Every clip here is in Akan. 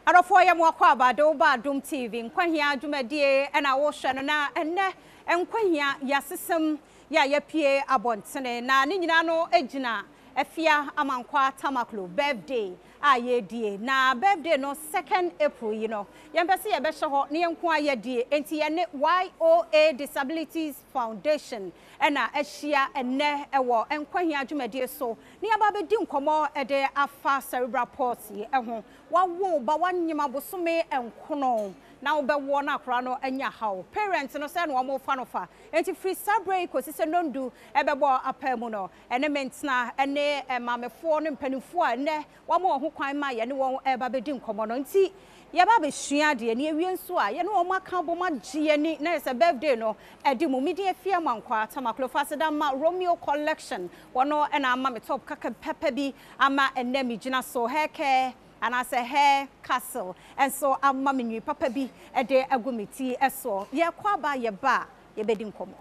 Arofo ya mwakwa abado ba Adom TV nkwahia adwumadie na wo hwe no na enne nkwahia yasesem ya yapie abontene na ne nyina no egina afia amankwa tamaklo birthday ayedie na birthday no 2nd April you know yempese ye behye ho ne yenko ayedie enti ye ne YOA Disabilities Foundation na ahia enne ewo nkwahia adwumadie so ne aba bedi nkomo ede afa Cerebral Palsy ho wawo ba wanyima bosome enkono na obewo na akra no anya hawo parents no say no mo fa no fa enti free sabre ko sise nondu ebebo apemu no ene mentina ene mamefo no mpanifo a ne wamo ho kwan ma ye ne won eba bedi nkomo no enti ye ba be hua de ne awie nso a ye ne won aka bo ma gye ni na se birthday no edi mu midi afia mankwa tamaklo faseda ma Romeo collection wono ena ama me top kaka pepper bi ama ene mi gina so heke and I say hair castle and so I'm mammy papa bi a day agumiti eso ye kwa ba ye ba ye bedim komo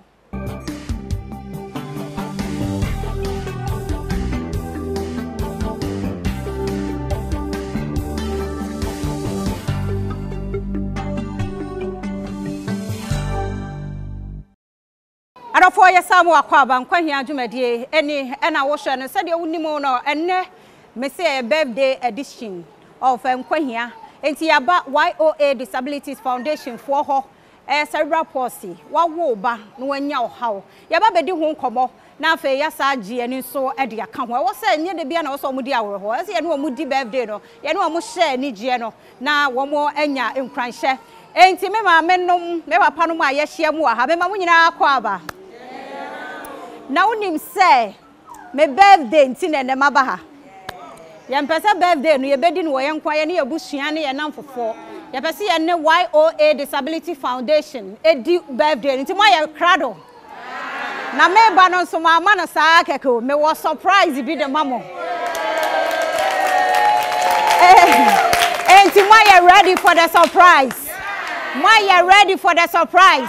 Arofo ye samu akwa ba nkwahia adwumadie eni ena wo hwe no se de wunimo no enne me say a birthday edition of Nkwa enti yaba YOA Disabilities Foundation for ho Cerebral Palsy wawo ba no wanya ohaw yaba bedi ho nkomo na afa yasa age ani so e de aka ho wo say nye de bia na wo so mudi awre ho ase ye no mudi birthday no ye no mo share ni gie no na wo mo anya nkranhye enti me ma menom me papa no ma ye hia mu ha me ma munyina akwa aba na unim say me birthday enti na ne maba ha Yampesa birthday no yebedi no yenkwa ye ne yebusua ne ye namfofo yepese ye ne YOA Disability Foundation edi birthday nti mo ye krado na me ba no so ma no saa keke me was surprise bi de mamo enti mo ye ready for the surprise mo ye ready for the surprise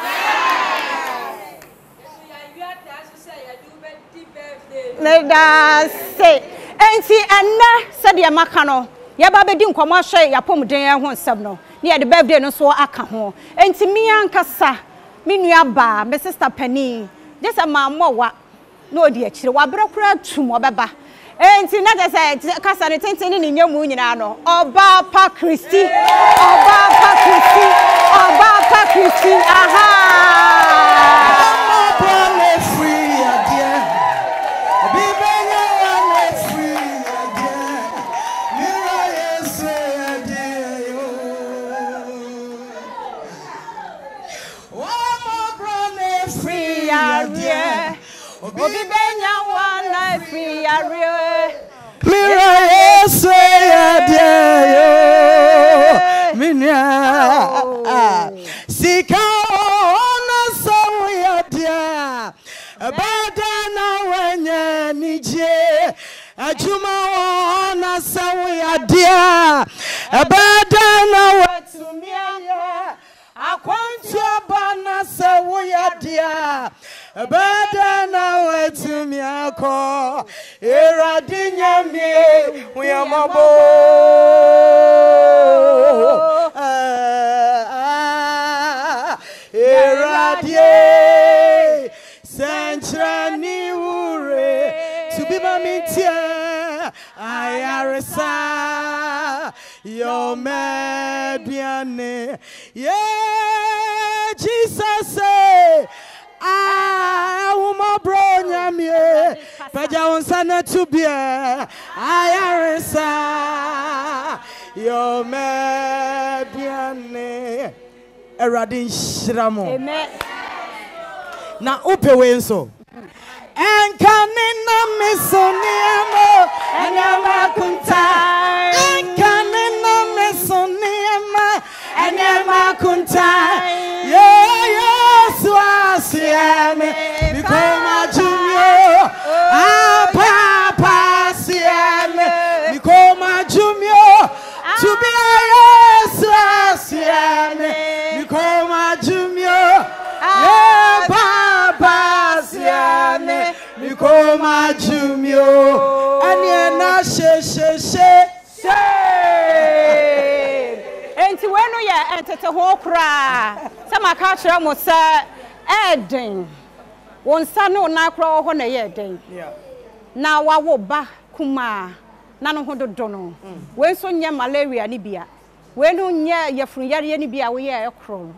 let us say enti enne se de maka no ye ba bedi nkomo hwe yapomden ho nsem no ne ye de birthday no so aka ho enti mi ankasa mi nua ba me sister pani just a mamowa no odi akire wa brekura tum obeba enti na je se kasa ne tenten ni nyamu nyina no oba pa Christy aha Obi benya wana free arie mira yesu ya yo minya sika ona so ya dia bada na wanya nije ajuma ona so ya dia bada na watumia akwantu abana so ya dia Bada na wetumi ako iradinya mi uyamabo iradie sentrani ure tubiba mitie ayaresa yo mediane yeah Jesus my bronya me paja unsana to be ayaresa yo mediane eradin shiramo amen na upewe nso enkanina mesoniamo anyama kunta enkanina mesoniama anyama kunta yo swasiame bikoma jumyo papa siame bikoma jumyo to be swasiame bikoma jumyo papa siame bikoma jumyo aniena she no ye entete ho kra sama ka kire mo se eden wonsa no na kra ho na ye den na wawo ba kuma na no ho dodo no we so nye malaria ni bia we no nye yefunu yare ni bia we ye ekro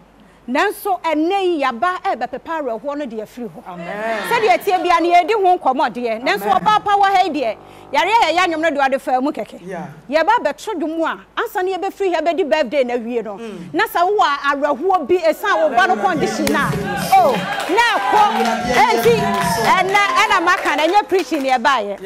nanso ene yaba ebepepa reho no de afiri ho amen se de tie bia na ye di ho nkomode nanso oba pa wa ha de yare ya nyom no de wade fa mu keke ye ba betro dwum a ansa na ye be free he be di birthday na wie no na sa wo araho bi esan wo ba no condition na oh na ko enti ena maka na nye preaching ye ba ye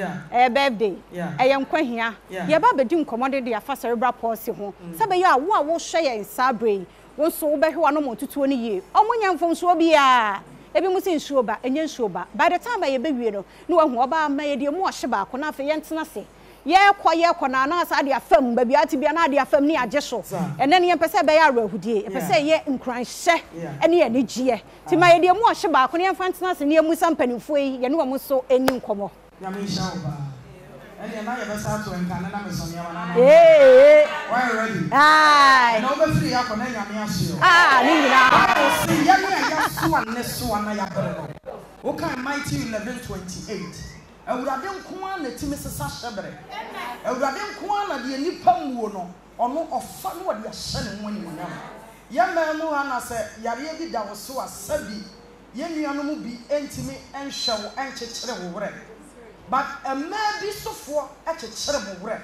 birthday ye nkwa hia ye ba be di nkomode de afa cerebral palsy ho se be ya wo a wo hwe ye nsabre won so be hwa no motutuo ni ye omunya mfomso bia ebi musi nsuo ba enye nsuo ba by the time ye be wie no na wahu oba ma ye de mu ohye ba ko na afa ye ntena se ye kɔ na na asa de afam ba bia ti bia na de afam ni agye so ene ne ye pese be ya arahudie ye pese ye nkranhye ene ye ne gie ti ma ye de mu ohye ba ko ne mfa ntena se ne ye musa mpanimfo yi ye ne wo so eni nkomo ya me sha oba ene na ye be sa to enka na me so ne wa na why ready no be free ya ko na nyame asio ni nyina si ya ne ya so an so na ya bere no o kan Matthew 11:28 awurade nko na timi sesa hyebere awurade nko na de nipa muo no ono ofa no de ahye ne ho ni nyam ya mamu ha na se yare bi da wo so asabi ye nuano mu bi entimi enhwe wo enkyekere wo wore but a man be so for a terrible bread.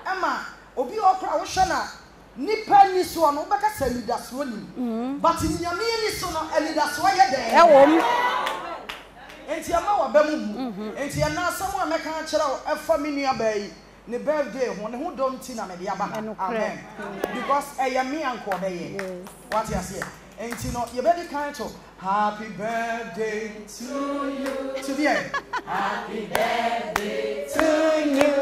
Emma, Obi Okra Oshana, Nipa Niswan, Obaka Selidas running. But in Yamini Sona, Elidas Waya there. And Tiama Bemu, and Tiana, someone make a child a familiar bay, the birthday, when who don't see Amen. Because I am me and Nkwa. What you say? And you know, you better kind of. Happy birthday to you. To the end. Happy birthday to you.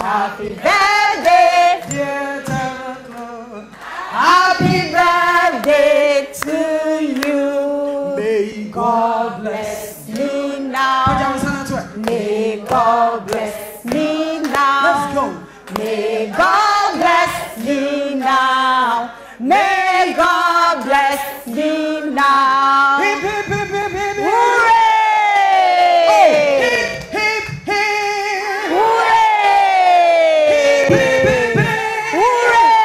Happy birthday, dear Tara. Happy birthday to you. May God bless me now. May God bless me now. Let's go. May God bless me now. May God bless me now. Hip, hip, hip, hip, hip, hip. Hooray! Oh, hip, hip, hip. Hooray! Hip, hip, hip, hip. Hooray!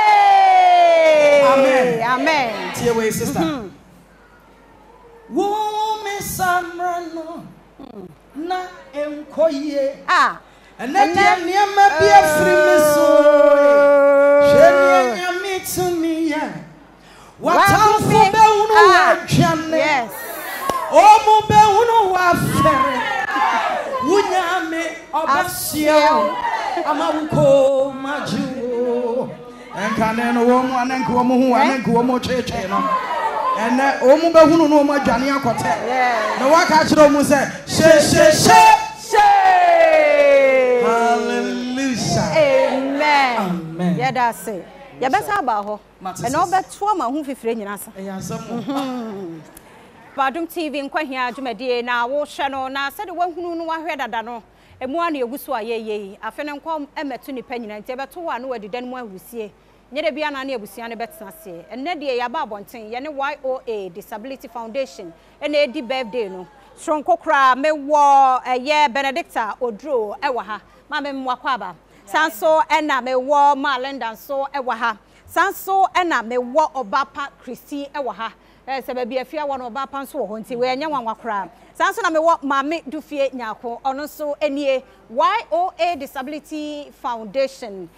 Amen. Amen. See you away, sister. Woman, Samrano, na Nkwa. Ah. And then near my dear friend, she to me. What else for yes. Oh, Mobile, wa Wunyame, Obasio, Amaruko, Maju, and Canano woman and Kuomo and Kuomo Church. And Omuba who know my Johnny Acote. No one catch Romo say, hallelujah. Amen. Amen. Yeah, that's it. Ya besa ba ho e no beto ma hu fifire nyina sa Adom TV Nkwa hia adwumade na wo hwe no na se de wahunu no wahwe dada no emu anu egusu ayeye afene nkwa emeto nipa nyina nti beto wa no wadida no mu ahusie nyede bia na na ebusia ne betena se enne de ya ba abonten ye ne YOA Disability Foundation ene edi birthday no sonkokra mewo ye Benedicta Odro ewa ha ma me mwakwa ba sanso ena mewo Malenda so ewa ha sanso ena mewo Obapa Christy ewa ha se ba bia fia wona Obapa nso ho nti we anya wanwakra sanso na mewo Mame Dufie Nyako ono so enie YOA Disability Foundation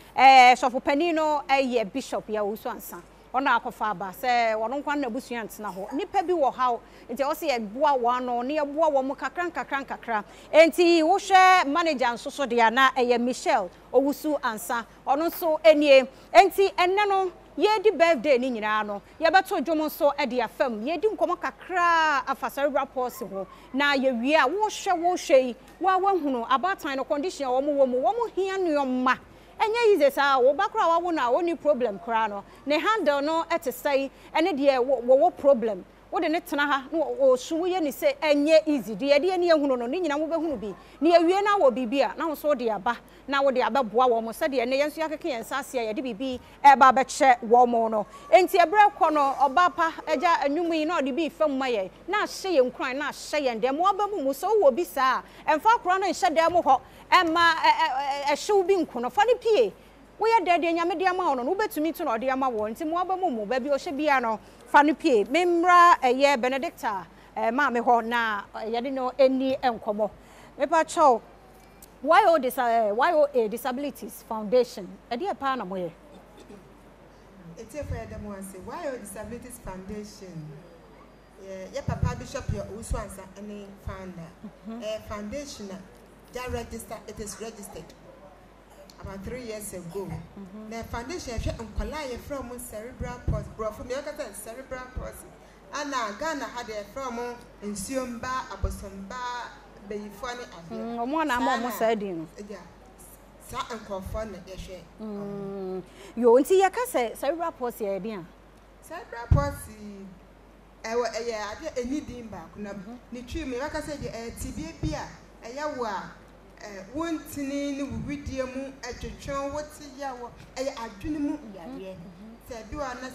sofo panino ye bishop ya uso ansa ona akofa aba se wono nkwa na busua ntena ho nipa bi wo ha nti o se ye boa wano ne ye boa wo mu kakra enti wo hwe manager nso so de na eye Michelle owusu ansa ono so enie enti enne no ye di birthday ni nyina no ye beto dwom so e de afam ye di nkomo kakra afa Cerebral Palsy ho na ye wie a wo hwe wa hunu abatan no condition wo mu hia nneoma enye yize sa wo bakra wa wo na oni problem kra no ne handle no etesai ene de wo problem wo de ne tena ha no o suwu ye ni se enye easy de ye ne ehunu no ni nyina wo behunu bi ne awie na wo bibia na wo so de aba na wo de ababoa wo mo se de ne yenso yakeke yensa ase ye de bibi e ba be che wo mo no enti ebre kɔ no oba pa eja anwumu yi na o de bi fam ma ye na hye ye nkran na hye ye ndem wo ba mu so wo bi saa emfa kro no hye dem ho emma ehyew bi nkono fa ne pie wo ye de nyame de ama wo no wo betumi to no de ama wo enti mo aba mu ba bi o hye bia no fa ne pie memra eye Benedicta ma me ho na ye de no eni enkomo me pa cho YO Disabilities Foundation e de pa na mo ye it's a fair demo say YO Disabilities Foundation yeah papa bishop your uswansa any founder foundation that register it is registered about 3 years ago. The foundation Nkwa from Cerebral Palsy, bro from Cerebral Palsy. And Ghana had a from Nsiomba, Abosomba, Beyifani, and one I'm said in. Yeah, Sa and Confon, you won't see your say Cerebral Palsy idea. Cerebral Palsy, I need him back. Nichi, me like I said, TB beer, a yawa. One tinin with mu at your chon, what's a yawa, a dream, said you are not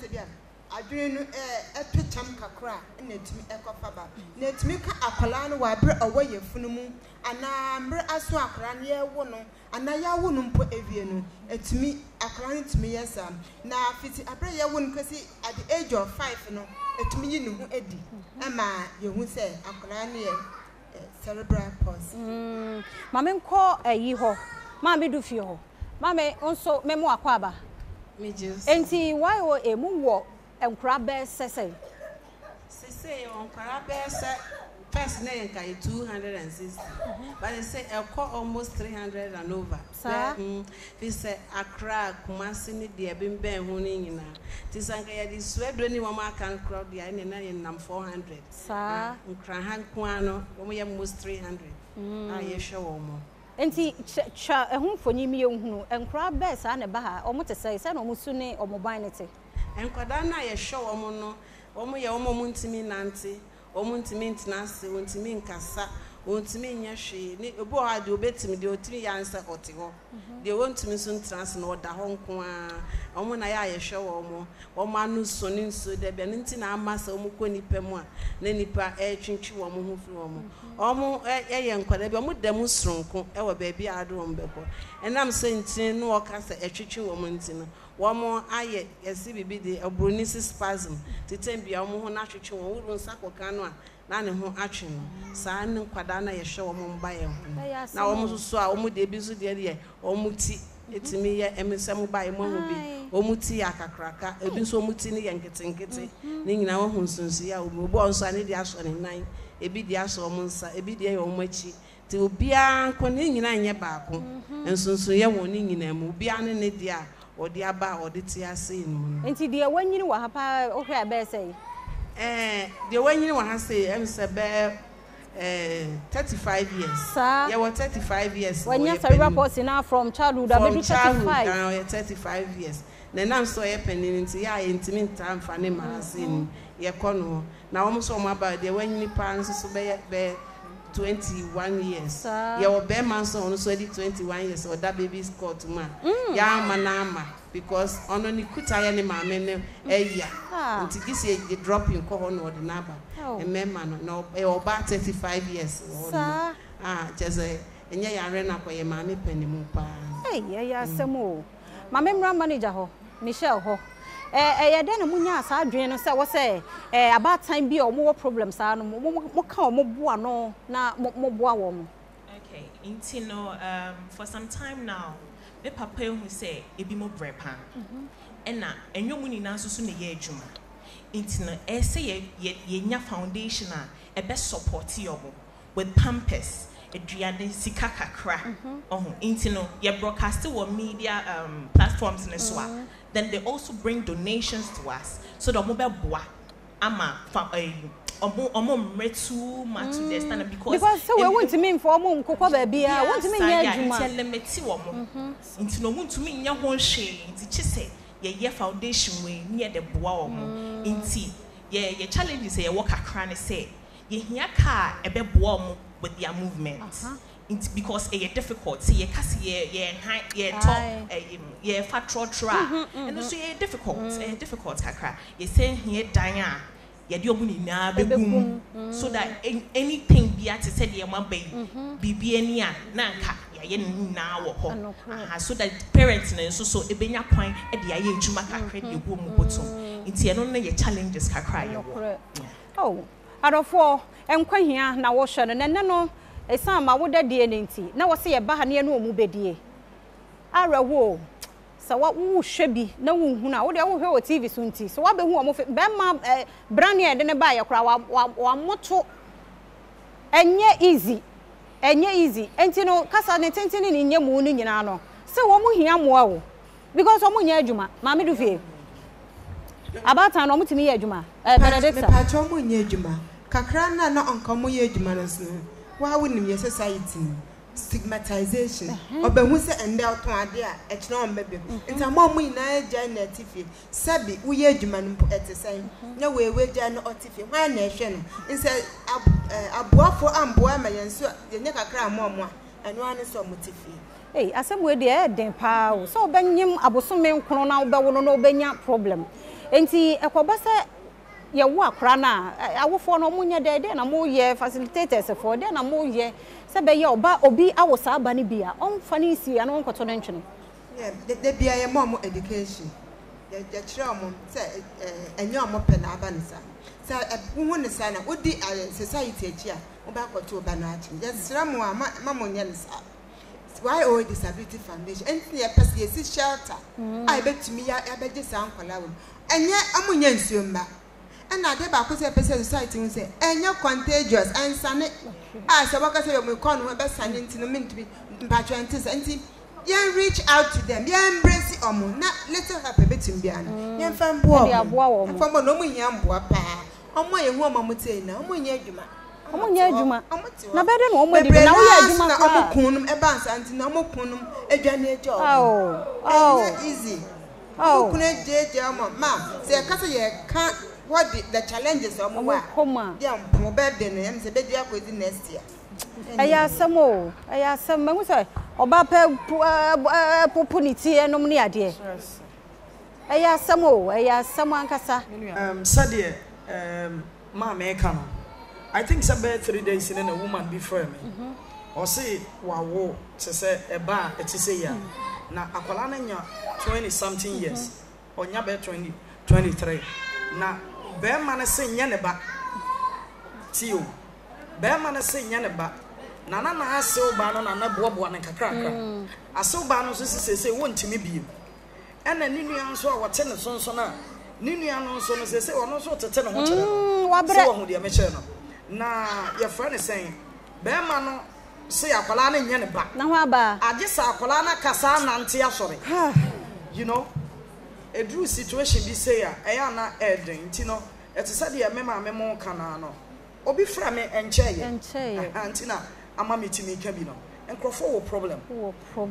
a dream a pitcham cacra, and let me echo faba. Let me a colano while brought away your funumu, and I'm a swap ran ye one, and I wouldn't put a vienu, it's me a crying to me, yes, now if it's a prayer one, because at the age of 5, no, it's me, you know, Eddie, Emma, you would say, a crying. Cerebral Palsy. Mame ko eyi ho. Mame du fie ho. Mame onso memo akwaba. Me just. Enti why o emu wo enkura be sese. Sese onkura be se first na yen kai 260. But they say e ko almost 300 and over. They say Accra Kumasi ni de bimben ho ni nyina. Ti sanka ye di swedro ni mama kan crowd dia ni na yen nam 400. Sa nkran han kwa no wo ye almost 300. Ah ye hwe wo mo. Enti cha ehun foni mi ehunu enkura be sa na ba ha omo te say na omo su ne omo ban ne te. Enkwada na ye hwe wo mo no omo ye omo muntimi nante omo ntimi ntinase wontimi nkasa wontimi nyahwe ni obo ha de obetimi de otimi yansa ote ho de wontimi so ntinase na oda ho nko a omo na ya ye hwe wo mo anu so ni nso de be nti na amasa omo ko nipa mu a na nipa twintwi wo mo ho firi wo mo omo ye enkwada bi omo dam sronko e wo ba bi ado wo mbeko enam se ntin no okasa twintwi wo mo ntino womo aye yesi bibi de obronisi spasm titembia omo ho na twetwe wo wuru nsa koka no a na ne ho atwe no saa ne kwada na ye hwe womo mba ye ho na womo so a womo de bi so de womo ti etimi ye emesem ba ye mo ho bi womo ti akakraka ebi so womo ti ne ye nketenkete ne nyina wo ho nsonsu ya obo onso ane de aso ne nan ebi de aso womo nsa ebi de ye womo achi ti obia nko ne nyina nye baako nsonsu ye wo ne nyina mu obia ne de a odi aba odi ti ase nu enti de wanyini wa ha pa o hwe abe sei de wanyini wa ha sei em se be 35 years yeah what 35 years when you Cerebral Palsy now from childhood abedu 35 now 35 years na nam so ye penin nti ya intimi ntam fa ne magazine ye kono na wo so mo aba de wanyini pa nso so be 21 years. Yeah, or Beman so on so 21 years or that baby's called to man. Yeah, manama because on only kutaya ni mamene year. Until this year they drop in Kohon or the Naba. And man no about 35 years. Just a and yeah, ran up by a mammy penny mupa. Hey, yeah, some more. My member manager ho, Michelle ho. Then munya sa adwen no say wo say about time bi o mo problems no mo ka o mo boa no na mo boa wo mo. Okay, intino for some time now me papa who say e bi mo brepa na enwomu ni na so na ye adwuma intino say ye nya foundation a be support yo with pampers eduane sika kakra intino ye broadcast wo media platforms in so then they also bring donations to us so the mobile boa ama omo mretu ma to the stand because so we want to mean for omo nkokọ ba bia want to mean ya adwuma tell them meti wo mo nti no want to mean nya ho hwe nti chise ye foundation we near the boa wo mo nti ye challenges ye work akra ne say ye hia car ebe boa with their movement. It's because it's difficult. See, you can't see ye top, ye fat tra, and so it's difficult. It's difficult. Kakra, you say here Diana, ye do money na be boom, so that anything be at said ye one baby, be any nanka. Now so that parents and so a benya point at the age you make credit you go bottom. It's only your challenges can cry. Oh, out of 4 and Nkwa here now wash and no a some I would DNA. Now I see a bahania no mubedi. Ara wo. So what who should be no who now they will hear TV soon. So what be who am of Bema Brania didn't buy a crowd or motto and easy. Enye easy enti no kasa ne tenteni ni nya mu ni nyina no se wo mu hia mo awo because wo mu nya adwuma ma me do fie abata no mutimi ya adwuma benedict me pacho mu nya adwuma kakra na onko mu ya adwuma no so wa wonim ye society stigmatization obahu se ende oton ade a e kire on bebe enti ama mu ina agya na tifie sabi wo ya adwuma no etesen na we gya no otifie wa na ehwe no nse abuafo amboa ma yenso yenye kakra amomo a eno ane so motifie eh asem we de den pa wo so obanyim abosome nkrono na obewo no obenya problem enti ekoba se ye wo akra na awofo no munya de na mo ye facilitators for de na mo ye se be ye oba obi awosa aba ne bia onfa ne isi ya no nkoto ne ntwene yeah de bia ye mo education ye kire mo se enye mo pe na aba nsa sa hu ne sa na odi society achi a oba kwato oba na achi just ramu ma mo nya nsa why all disability foundation enti ye pese ye si shelter ai betumi ya beje sa nkwala wo enye amunya nsuo mba na de ba ko se pese society hu se enye contagious ansane se baka se me kon ho be sane enti no mentbi mpacho enti se enti yen reach out to them yen embrace omo na little happy betim bia no yen fa mboa wo fa mo no mu hia mboa pa omo ye hu omo mutei na omo nya adwuma na bede no omo di na wo ya adwuma na omo kunum e ba nsanti na omo kunum adwane ejo easy kuna jeje omo ma se kasa ye ka what the challenges omo wa dia mo bede no em se bede akwedi next year aya samo mangu se oba pe popuniti enom ni ade aya samo ankasa sade ma me ka no I think it's about 3 days in a woman before me or say wawo to say e ba e ti say ya na akwala na nya 20 something years onya be 23 na be ma na say nya ne ba tio be ma na say nya ne ba na ase oba no na boaboa ne kakra ase oba no so say wontimi biem ena ni nua nso a wote ne sonso na ni nua no nso no say ono so tete ne ho kire no wabre wo de me kire no na your friend is saying be ma no say akwala na nya ne ba na ho aba age sa akwala na kasa na nte asore you know a true situation be say ya na eden ti no etisa de mema memo kana no obi fra me enche antina ama metimi ka bi no enkrofo wo problem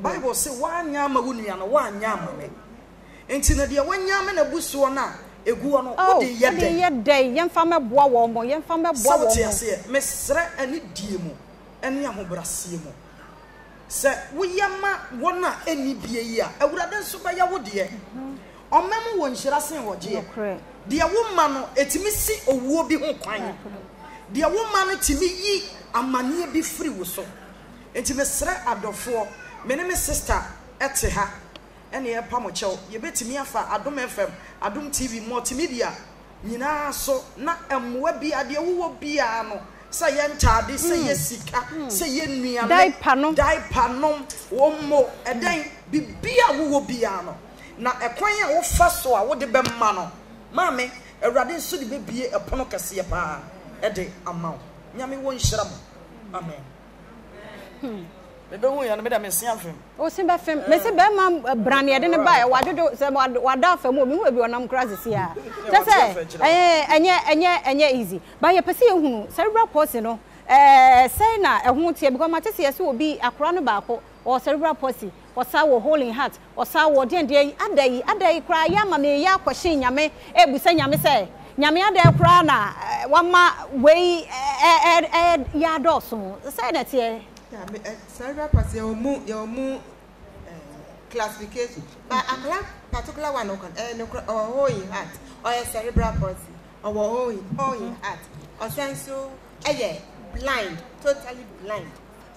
bible say wanya ma wunua no wanya ma me entina de wanya ma na busuo na egu no wo de yedai yemfa meboa wo mo so tie se mesre ani die mu ani ahobrasie mu se wo yema wona ani bie yi a awurade nso ba ya wo de omem wo nhira sen wo je de wo ma no etimi si owuo bi ho kwan de wo ma no timi yi amane bi free wo so enti mesre adofo me ne me sister ete ha ene ye pa mo chew ye betimi afa Adom FM Adom TV multimedia nyina so na emwa bi ade wo bia no se ye ntade se ye sika se ye nua dai panom wo mo eden bibia wo bia no na ekwan a wo fa so a wo de bemma no maame awurade nso de bebie epono kase pa ede amaw nyame wo nhira mo amen bebe hu ya no me da me sia fem o se be fem me se be ma brane ede ne ba wadodo se wada fem o me hu bi onam crisis ya se enye easy ba ye pese ehunu cerebral palsy no say na ehun tie because ma tese se obi akora no ba ko or cerebral palsy or sa wo hole in heart or sa wo den adai kra ya ma me ya kwahye nyame ebusa nyame se nyame ade kra na wama we ya doso say na tie cerebral palsy your mu classification but a particular one or whole heart or a cerebral palsy or whole heart or sense blind, totally blind.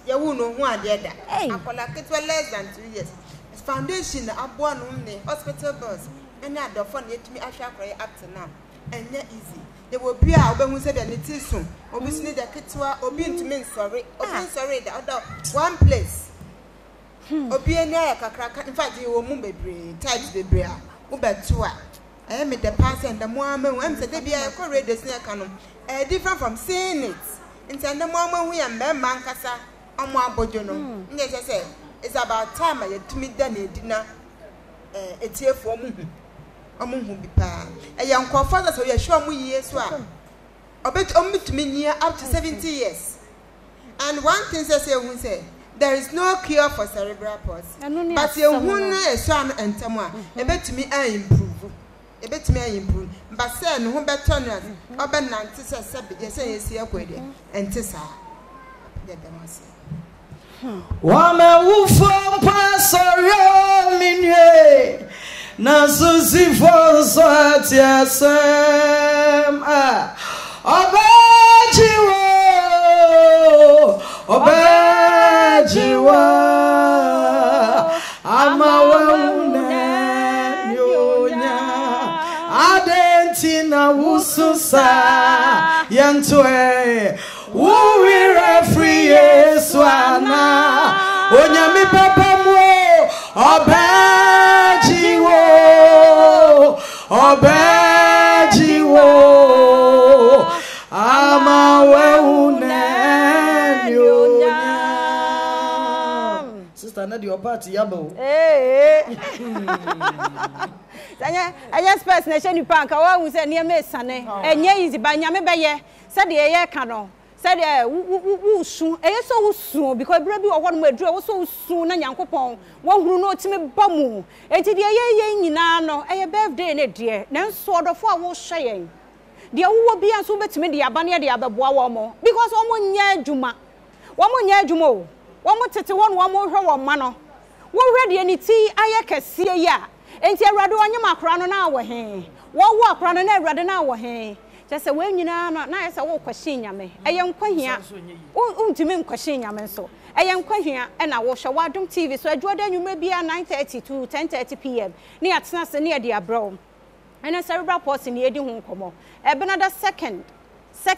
You won't know who are dead. I collect less than 2 years. Foundation, I born on the hospital bus, and I don't find it to me. I shall cry up to now, and not easy. There will be our when we said that it is soon. Obviously, the kids were being to me sorry, or being sorry, the other one place. Or be a near crack. In fact, you will move a brain, types the bria, Uber 2. I am the past and the moment when they be a correct the snare canon, different from seeing it. In the moment we are man casa on one bojono. Yes, I say it's about time I had to meet Danny dinner. It's here for me. Among whom be pa. A young father, so you're sure we years one. A bit only to me near up to 70 years. And one thing I say, we say there is no cure for cerebral palsy. But you won't know a son and someone. A bit to me, I improve. A bit me improve. But say no better than urban nantis as subject, say, is here with it. And Tessa. Wama wufo pasorio minye Nasusi fonso atiasem Obejiwo Amawaune nyonya Adentina wususa Yantwe Uwira free Yeswana Onyami papa mo Obejiwo Amawaune nyonya Sister Nadi your party yabo Anya space na hye nipa nka wa hu se ne me sane enye easy ba nyame beye se de ye ka no se de wu su so wu su because bra bi wo ho no aduru wo so wu su na nyankopon wo huru no otime ba mu enti de ye nyina no eye birthday ne de na nso odofo a wo hye yen de wo bi anso betime de aba ne de abeboa wo mo because wo mo nya adwuma o wo mo tete wo no wo mo hwe wo ma no wo hwe de ni ti aye kese ya enti awrade onyem akra no na wo he wo akra no na awrade na wo he just we nyina no na yesa wo kwahye nyame eye nkwahia untimi nkwahye nyame nso eye nkwahia e na wo hwe Adom TV so adwoda nwuma bia 9:30 to 10:30 pm ne atena se ne de abro ene cerebral palsy ne edi hu nkomo e benada second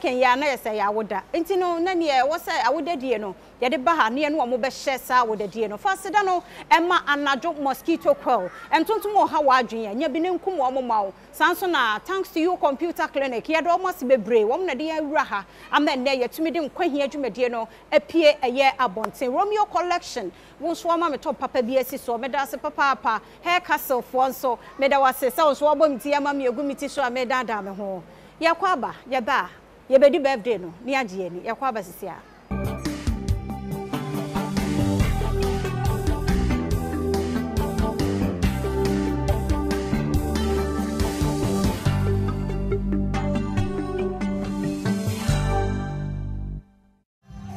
ya na yesa ya woda enti no na ne wo se awoda die no ye de ba ha ne no mo be hye sa awoda die no fasida no e ma anadwo mosquito coil entontom o ha wa adwen nya bi ne nkum o mo mawo sanso na thanks to you computer clinic ye do mo se bebre wo na de awura ha ama ne ye tumi de nkwahia adwumadie no apie eye abonten Romeo collection wo so ma me top papa bi asi so me da se papa hair castle fo nso me da wase se wo so bom ti ama me egu miti so me da da me ho ye kwa ba ye ba ye bedi birthday no ni agye ni ye kwa ba sisi a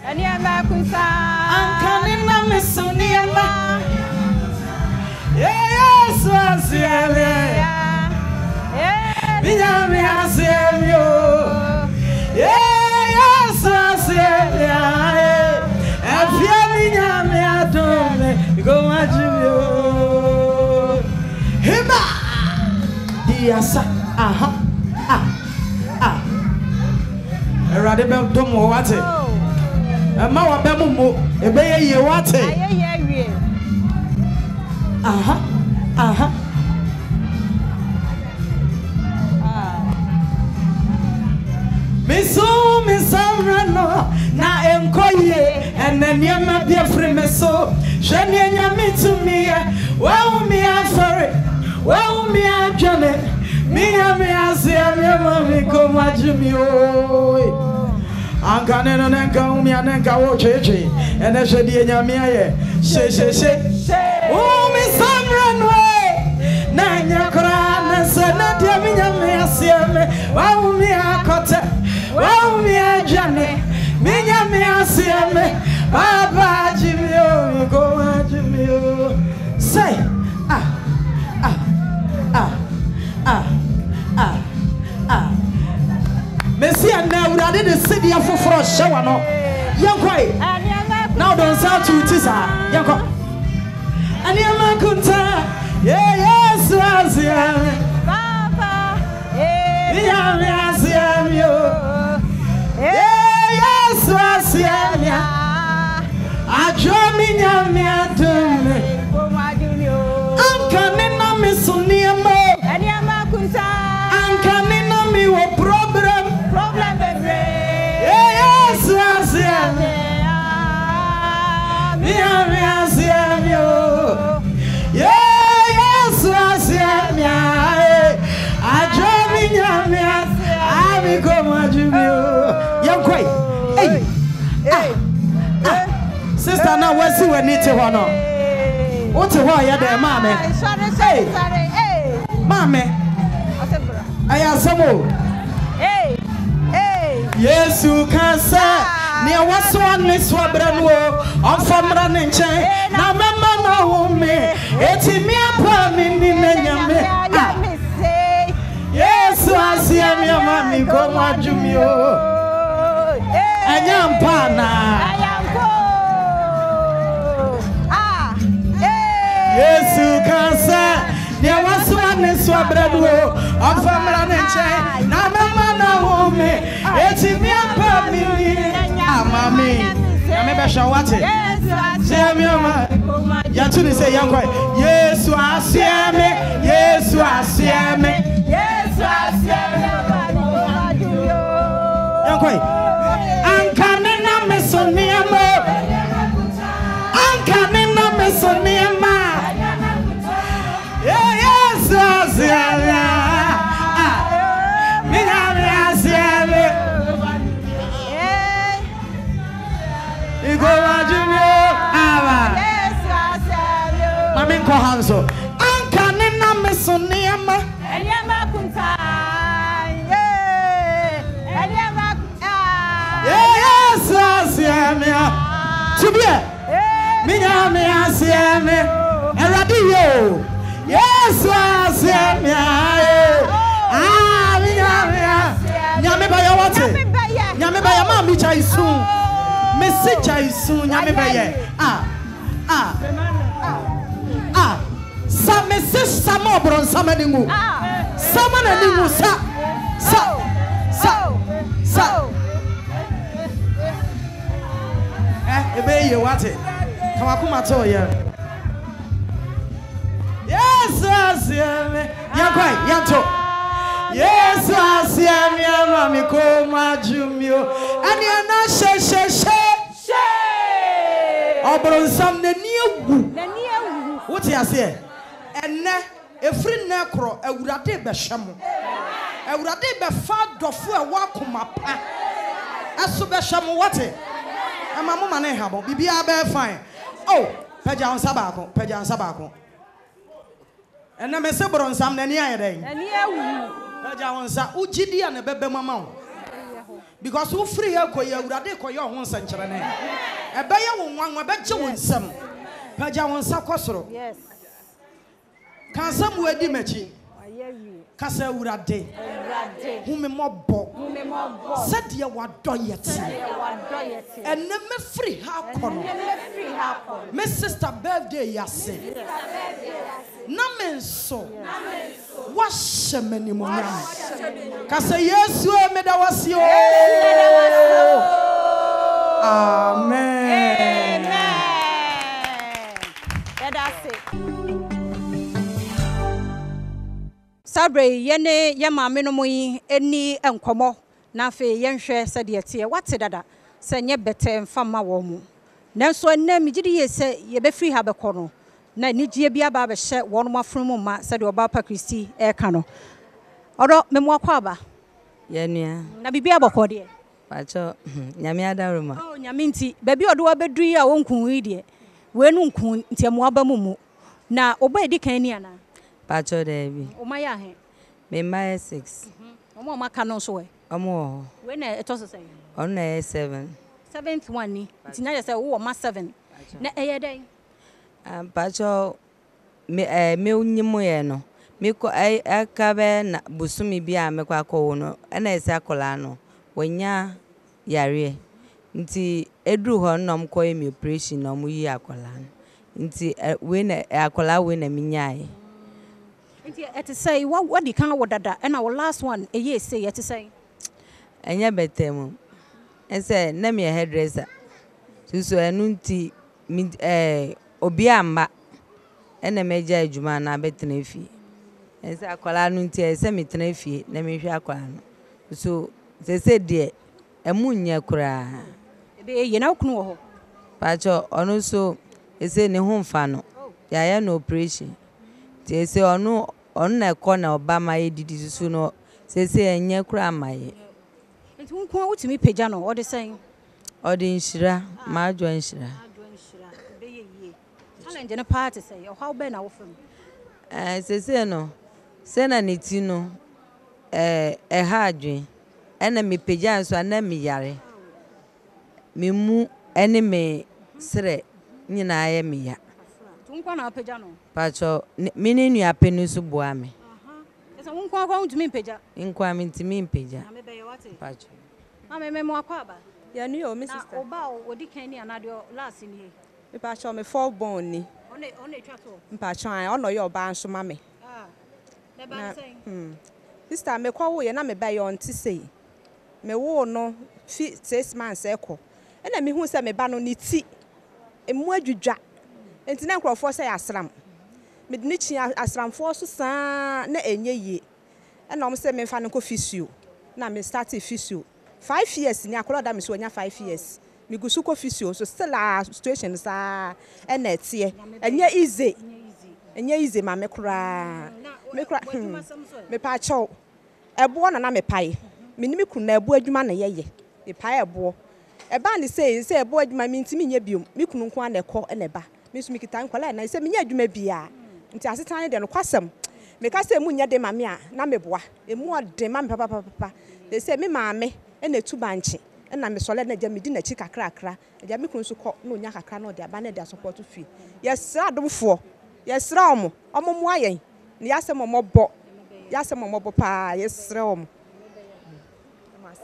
Aniama kunsa Ankanina misuniama Yes asiele Binyami asielio Yes asiele Efia binyami adome Go ajibio Hima Diasa aha Erade be domo wate Emma wa be mumo ebe ye wate aye aha Misumrano na enkoye eneniema bia fremeso sheni enyami tumi wa umi afare wa umi ajane mi asia mi mami ko majumi o Ankaneno nenka umi anenka wo cheche ene shedi enyami aye she umi samrano na nyakra na sana dia mi nyame asia asiame wa umi akote wa umi ajane minya mi asiame baba jimio go jimio say Messia now urade the city afoforo hye no yankoi now don't sound to tisa yanko aniama kunta yes asiame baba minyame asiame yo yes asiame ajo minyame atume ankanena misuniamo aniama kunta ankanena mi wo problem baby yes asiame minyame asiame yo yes asiame ajo minyame ami koma jumio yankoi sister now we see we need to hono what to why ya there mama sorry mama ayasamo Yesu kansa ne waso ane swabra no onfamra ne nchen na mema na home etimi apa mini na nyame Yesu asia mi amami ko madwumi o anyampa na Yesu kansa ne waso ane swabra no onfamra ne nchen na mema na home etimi apa mini amami nyame be hwa wate say mi ama ya tu ni say yankwa Yesu asiame Yesu asiame yankwa ankanena mesoniamo ankanena mesoniama Yesu asiame minyame asiame Nkwa jumio aba Yesu asiame mami nko hanso ankanena mesoniama eliama kunta eliama Yesu asiame tibie minyame asiame eradi yo Yesu asiame minyame nyame ba ya wate nyame ba ya mami chaisu mesi chaisu nyame ba ye sa mesi sama obron sama ningu sama na ningu sa ebe ye wate kama kuma to ye Yesu asiame yakwai yanto Yesu asiame amami ko majumio ani ana she obron sam na niegu what you say enne efri na kro awurade be hwemo awurade be fa dofo e wakoma pa aso be hwemo what ama mo mane habo bibia be fine oh peja on sabako enne me se bron sam na ni ayeden na ni awu peja on sa ugidi ya na bebe mama wo because who free here koye awurade koye ho nsankyere ne ebe ye wo nwan abeje wo nsam peja on sa kosoro yes kansa mu adi machi kasa awurade hume mobo said ye wadoyete enne me free ha kono me sister birthday yase na menso washe menimonyam kasa Yesu me da wasio amen that's it Sabre yene ye maame no moyi eni enkomo na fe yenhwe se de tie wate dada se nye bete mfama wo mu nanso enne migidi ye se ye be free ha be kono na nigie bia ba be hye wono mafromu ma se de oba pa Kristi e ka no odo memo akwa ba ye nua na bibia bokọ de pacho nyame adaruma oh nyame nti baby odo wa bedru yi a wonkun yi de we nu nkun nti amo aba mu na oba edi kan ni ana pacho de bi o ma ya he me ma 6 Omo maka no so e. Omo. We na eto so say. On na 7. 7th one ni. Ti na say wo ma 7. Na eye den. Pacho me unyimo ye no. Me ko aka be na busumi bi a me kwa akọ no. Na ese akola no. Wanya yare. Nti edru ho nom ko emi operation no mu yi akola no. Nti we na akola we na minyae. Nti eti say what di kan wo dada na wo last one eye say eti say. Enya betemu. Ense na me hairdresser. So enu nti obi amba ena meja adwuma na betena fie. Ense akola no nti ese metena fie na me hwe akola no. So se de emunye kura. Ebe ye na okunu wo ho. Pacho onu so ese ne ho mfa no. Ya no operation. Ti ese onu na ekọ na obama edidi susu no se enye kura amaye. Nti Nkwa utimi peja no o de saying. O de nshira ma adwo nshira. Ebe ye ye. Challenge na party say o how be na wo fam. Se no se na neti no ha adwen ena me peja nso na me yare. Me mu ene me sre nyina aye me ya. Nkwa na peja no. Pacho me ne nua penu so boa me. Esa Nkwa kwa utimi peja. Nkwa me ntimi mpeja. Na me be ye wate. Pacho. Mama me mo akwa ba. Ya ni o me sister. Na oba odi kan ni anadio last ni he. Me pa cho me 4 born ni. One twa to. Mpa cho an ono ye oba nso ma me. Na ba saying. Sister me kwa wo ye na me ba ye on ti sei. Me wo no 6 months eko. E na me hu se me ba no ni ti. Emu adwudwa. Enti na nkrofo se asram. Me de ni chi asramfo so saa na enye ye. E na om se me fa no ko physio. Na me start physio. 5 years ni akola da me so nya 5 years. Me gusu ko physio so still a situation sa e na tie. Enye easy. Enye easy ma me kura. Me kura. Me pa cho. Ebo na me pai. Me ni me kunu na ebo adwuma na ye. Me pai ebo. E ba ni say ebo adwuma me ntimi nya biom. Me kunu nko na ekọ na ba. Me so me kita nkwala na say me nya adwuma bia. Nti asetan de no kwasem. Me ka say mu nya de ma me a na me boa. Emu ode ma me papa. They say me maame na etu banche na me sole na ja me di na chi kakra ja me kun so kọ na onya kakra na ode aba na de support fi yesra adomfo yesra omo mu ayen na yasem omobo pa yesra omo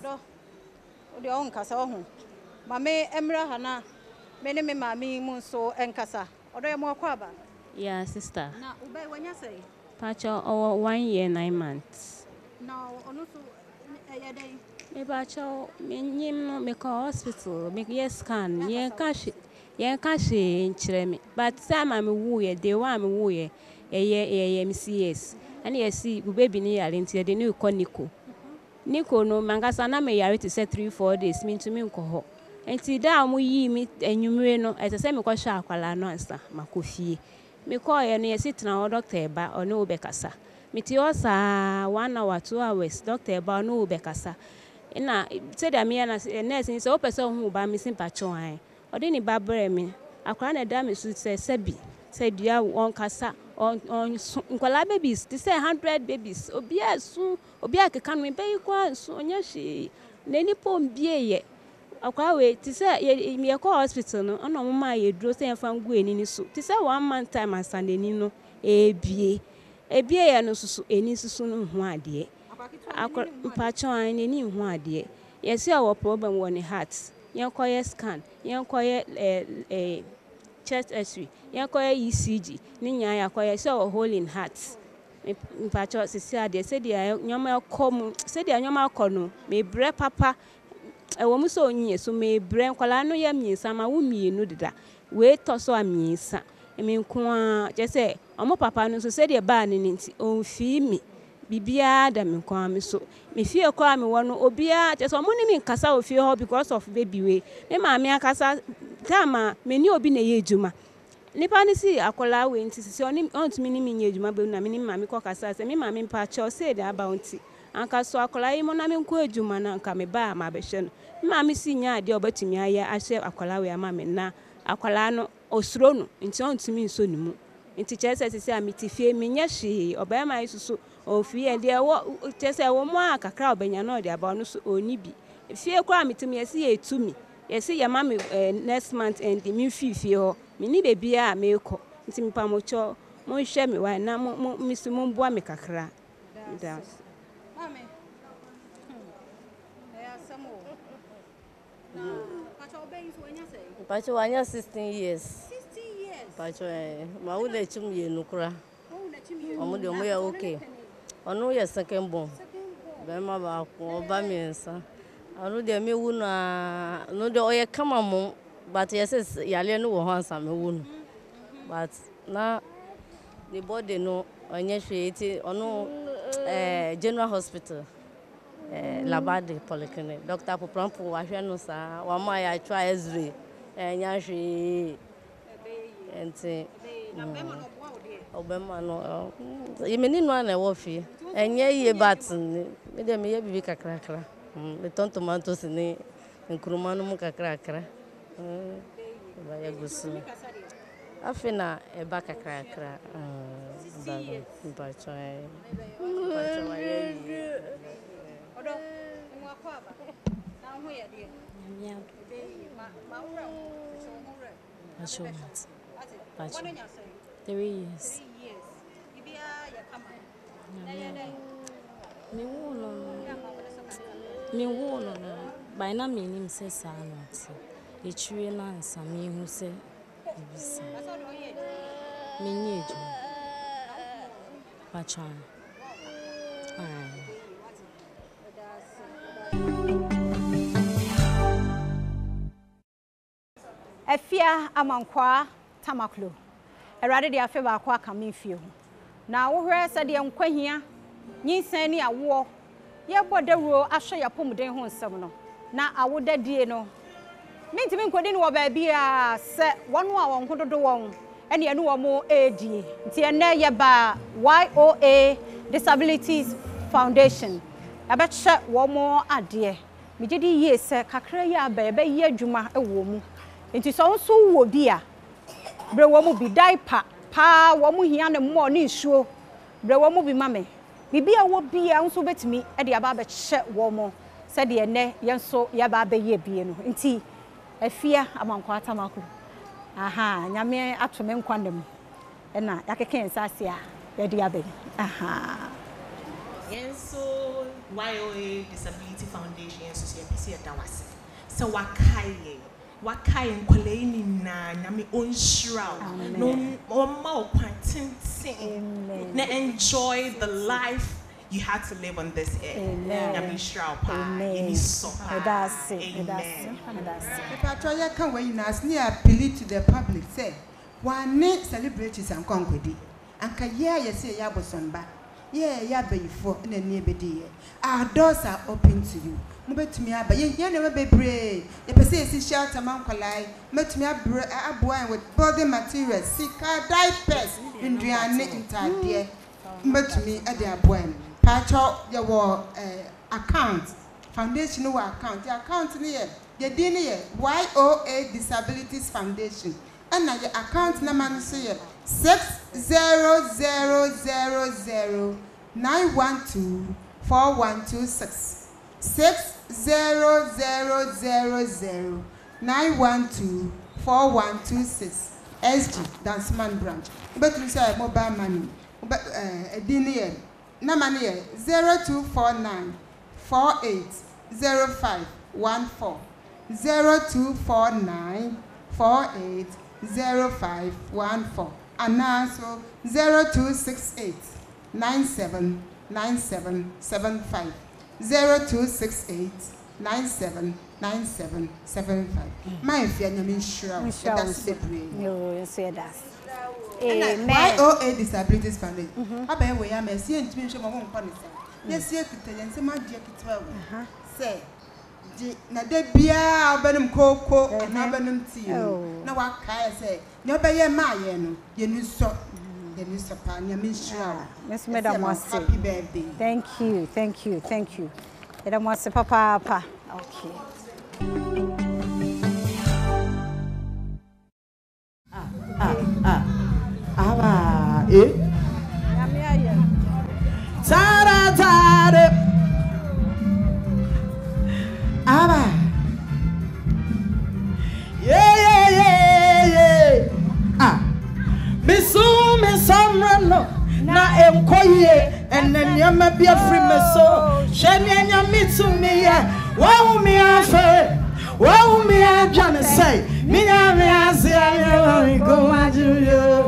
do ode on kasa ho mame emra hana me ne me maame mu so enkasa odo ye mo akwa ba yeah sister na ube wanya say pacho 1 year 9 months na onu so eyadai me pacho me me call hospital me yes scan ye cash nchire me but time me wu ye dey one me wu ye MCS and ye see bu baby ni yare nti de ni ko Niko no mangasa na me yare to say 3-4 days me to me nko ho enti da mu yi mi enwumre no etese me ko hwa akwala no ansa makofie me call ye no ye sit na doctor eba o no be kasa miti osa 1 hour 2 hours doctor eba no be kasa na said me na nurse ni say o pese hu ba me simpa cho an o de ni ba bre me akwara na da me su say sebi say dia on kasa on nkwala babies they say 100 babies obi akeka no be kwa so onya hwe na ni pom bie ye akwa we ti say me call hospital no ona mo ma ye duro say fa ngu eni ni so ti say 1 month time asande ni no ebie ye no susu eni susu no hu ade akwa mpacho an ni hu ade yes our problem won the heart yen koye scan yen koye chest x-ray yen koye ECG ni nya ya koye so hole in heart mpacho sisi ade se dia nyoma kom se dia nyoma kono me bre papa ewo mu so onye so me bre kwala no ya miensa ma wo mienu deda we to so amiensa emi nko je se omo papa no so se dia ba ni nti on fi mi bibia da me kwa me so me fie kwa me wono obia je so mo ni me nkasa o fie ho because of baby we me ma me akasa dama me ni obi na ye ejuma nipa ni si akola we nti si on tumi ni me nye ejuma be na me ni ma me kwa kasa se me ma me mpa cho se da ba nti anka so akola yi mo na me nko ejuma na anka me ba ma be hye no me ma me si nya ade obatumi aye ahye akola we ama me na akola no osuro no nti on tumi nso ni mu nti kyerɛ sɛ a metifie menyɛ hwee ɔbɛma isusu ofie de wo kyerɛ sɛ wo mo akakra obenya no de aba no so oni bi fie kwa metumi yɛsi etumi yɛsi yɛ ma me next month and me fifie ho me ni bebia a mekɔ nti me pamocho mo hwɛ me wa na mo misu mo boa me kakra das mame asamo na pacho ben so anya say pacho anya 16 years 16 years pacho ma wo na chim ye nukura wo na chim ye omo de omo ya okay ono ye second born be ma ba ko oba miensa ono de me wu na no de oye kama mo but yes yale no wo hansa me wu no but na the body no onye hweti ono general hospital Labade polyclinic Dr. Poprampo wa hwe no sa wa ma ya twa Ezre nya hwe enti obema no yemeni no na wo fie enye ye bat me de me ye bibi kakra kakra me ton tomatoes ni nkruma no mu kakra kakra ba ya gusu afina eba kakra kakra ba choi ba ye odo nwa kwa ba na ho ye de Yeah. ma wura so ho wura Assurance. what anya say 3 years. 3 years ibia ya kama na ye dai Me wono ya ma wala so ka me wono no by na me nim say sa not. E chire na nsa me hu say ebisa. so do ye Me nyeju. Pachan. Efia amankwa tamaklo erade de afe ba kwa kame fie ho na wo hwɛ sɛ de nkwahia nyinsan ni awo ye bodawuro ahwe ya pomuden ho nsɛm no na awodadie no mintimi nkodi ni wo ba bia sɛ wɔno a wɔn hododo wɔn ɛne ɛne wɔ mo edie nti ɛnɛ ye ba YOA Disabilities Foundation abɛhwɛ wɔ mo ade megye di yie sɛ kakra yi aba ebe yi adwuma ɛwɔ mu nti so nso wo bi a bre wo mu bi diaper pa wo mu hia ne mo ne isuo bre wo mu bi mame bibi a wo bi a nso betimi e de aba ba hye wo mo se de ne ye nso ya ba ba ye bie no nti afia amankwa tamakuru aha nyame atome nkwandem e na yakeke nsase a ye de aba aha Yes, so YOA Disability Foundation yes so CPC adawase so wakai nkwalei ni na nyame onshira no oma okwantintin na enjoy the life you had to live on this earth. Nyame shira pa any sopa. That's Patrol ya kan we na as near appeal to the public say one celebrities and konkwedi anka ye say ya bosomba ya bayifo na ne bedi our doors are open to you mubetumi aba ye na bebre ye pese esi shelter mankwalai metumi aboa with body materials sika diapers nduane ntade metumi ade aboa pacho ye wo account foundation wo account the account ne ye din ne ye YOA Disabilities Foundation and na your account number no say 60000912412 60000912412 SG Danceman branch but you say mobile money but edini number ne 0249 480514 0249 480514 and also 0268 979775 0268 979775 my fear nyame sure that's the prayer you say that YOA Disabilities Foundation abai we am see ntimi hwe mo nkwa ne yes ye kita yense ma die kitwa we say na de bia obenum koko na obenum ti na waka say ne obeye ma ye no ye nu so Miss Madam Wasi. Happy birthday. Thank you. Madam Wasi papa. Okay. Ah. Tara tara. Aba. Yeah. Ah. Misu misamrano na Nkwa and then you may be a free meso. Shenya nyamitu miye. Wa umi afe. Wa umi ajana say. Minya me asia go majuyo.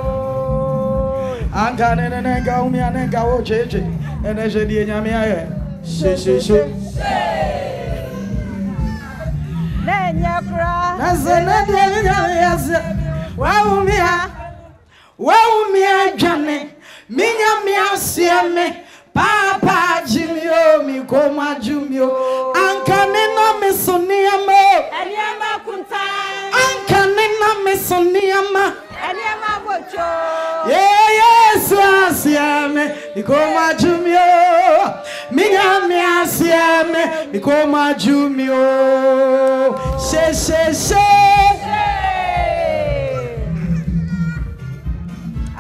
Angane nenga umi anenga o jeje. Ene jedi nyame aye. She. Nenya kra. Nazena de nyame asia. Wa umi ajane. Minya me asia me. Papa Jimio mi koma jumio ankanena me soniama Eniama kunta ankanena me soniama Eniama bocho yes asia me mi koma jumio minya me asia me mi koma jumio she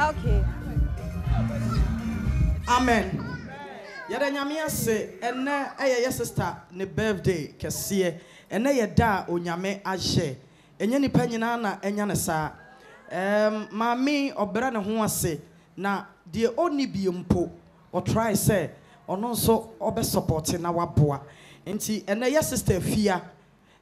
Okay. Amen. Yada nyame ase ene eye sister ne birthday kese ene ye da onyame ahye enye nipa nyina na enya ne saa mami obra ne ho ase na de oni biempo o try say ono nso obe support na waboa enti ene ye sister fia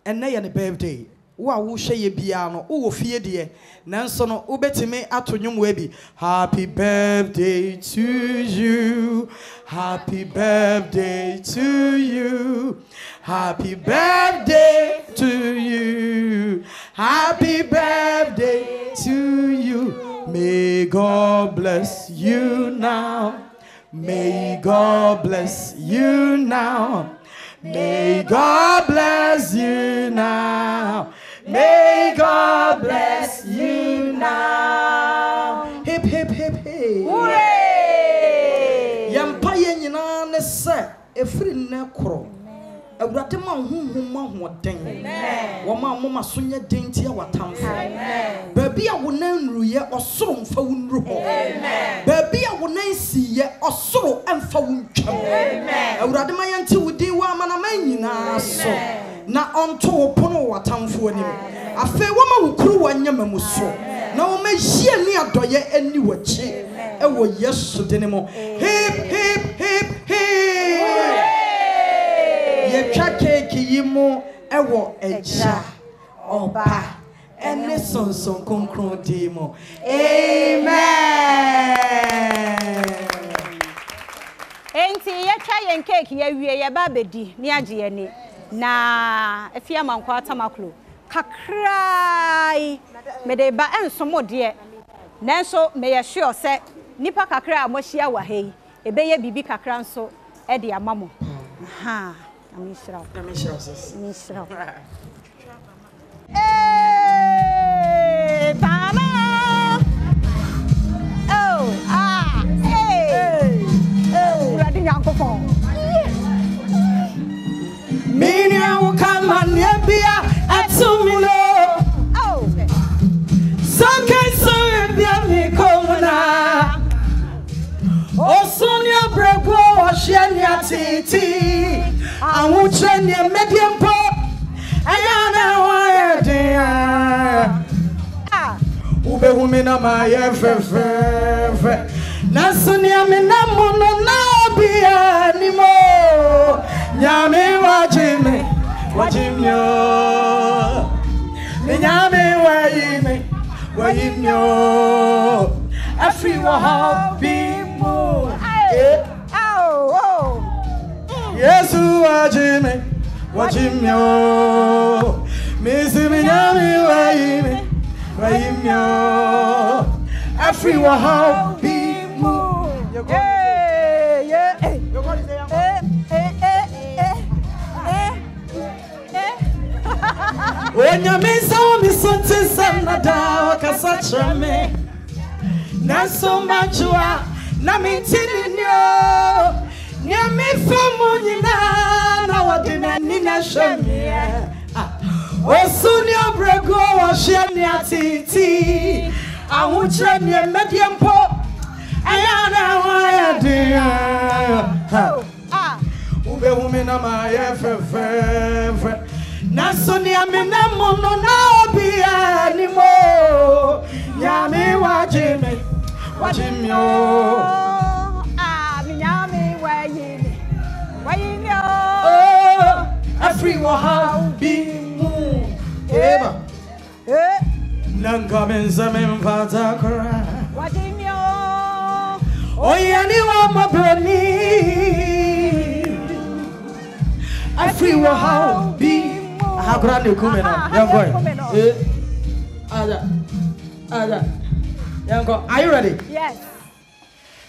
ene ye ne birthday wo a wo hwe ye bia no wo fie de nanso no wo betime atonyum we bi happy birthday to you, happy birthday to you, happy birthday to you, happy birthday to you. May God bless you now, may God bless you now, may God bless you now. May God bless you now. Hip hip hip hip. Hooray! Yampa yenyina ne se efiri ne kro. Awurade ma honhom ahoden. Amen. Wo ma moma so nya denti a watamfo. Amen. Baabi a wo nan ruye osoro mfa wo nru ho. Amen. Baabi a wo nan siye osoro emfa wo ntwam. Amen. Awurade ma yante wudi wa amana manyina so. Na onto pono watamfo anim afa woma wukuru wanyama muso na woma hia ni adoye ani wachi ewo Yesu denimo hip hip hip hip ye twa cake yimu ewo eja oba ene sonson konkron dimo amen. Enti ye twa yen cake ye wie ye ba bedi ni agye ni na efia mankwa tamaklo kakrai me de ba ensomo de nanso me ye sure se nipa kakra amohia wa hei ebeye bibi kakra nso e de amamo ha amishra eh tama oh ah radi yankofo Minya ukama niebia atumilo. Oh. Sanke soebia mikomuna. Osonia brego washiania titi. Awuche ni mediempo. Ayana wayedea. Ah. Ube humina maye fefe. Nasunia minamuno nabia nimo. Nyame wajimyo Nyame wajimyo Everyone happy mo Yesu wajimyo Misi nyame wajimyo Everyone happy mo Onyamisa omisonte sanada wakasachame Naso majua na mitini nyo Nyami famu nyina na wadina nina shamie Osuni obrego washia ni atiti Awuche ni mediempo ayana waya dia ube umina maye fe nasoni amina mono na obia ni mo nyame wajime wajimyo minyame wayini wayinyo every how be mu eba nanga menza memfata kora wajimyo oyani wa maboni every how be akora ne kumena yango ada yango, are you ready? Yes.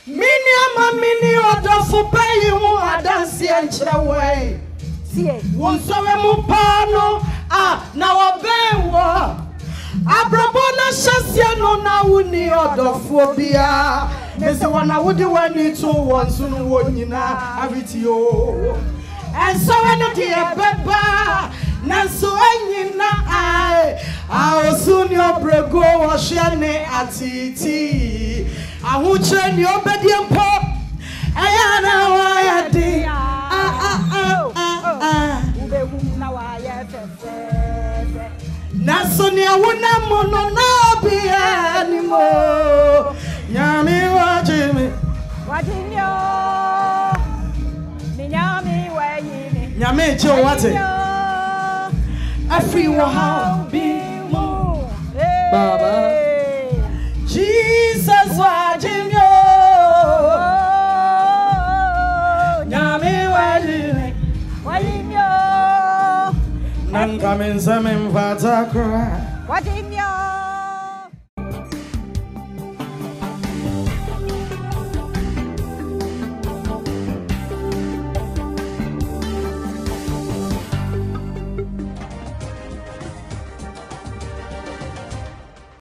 Mini odofo pay you adansi enchrewe. Sie. Wonsowe mu pano na obewo. Abrabona shasia no na wuni odofo bia. Mese wana wudi wani to wonsunu wonyina avitio. And so when the beba nanso enyina I soon your brego washane atiti ahuche ni obedient pop ayana waya di Ube na waya fefe nanso ni awuna mono na bia ni mo nyame wajime nyame che wate every how be mu baba Jesus wajimyo nyame wajimyo nanga menza memfata kra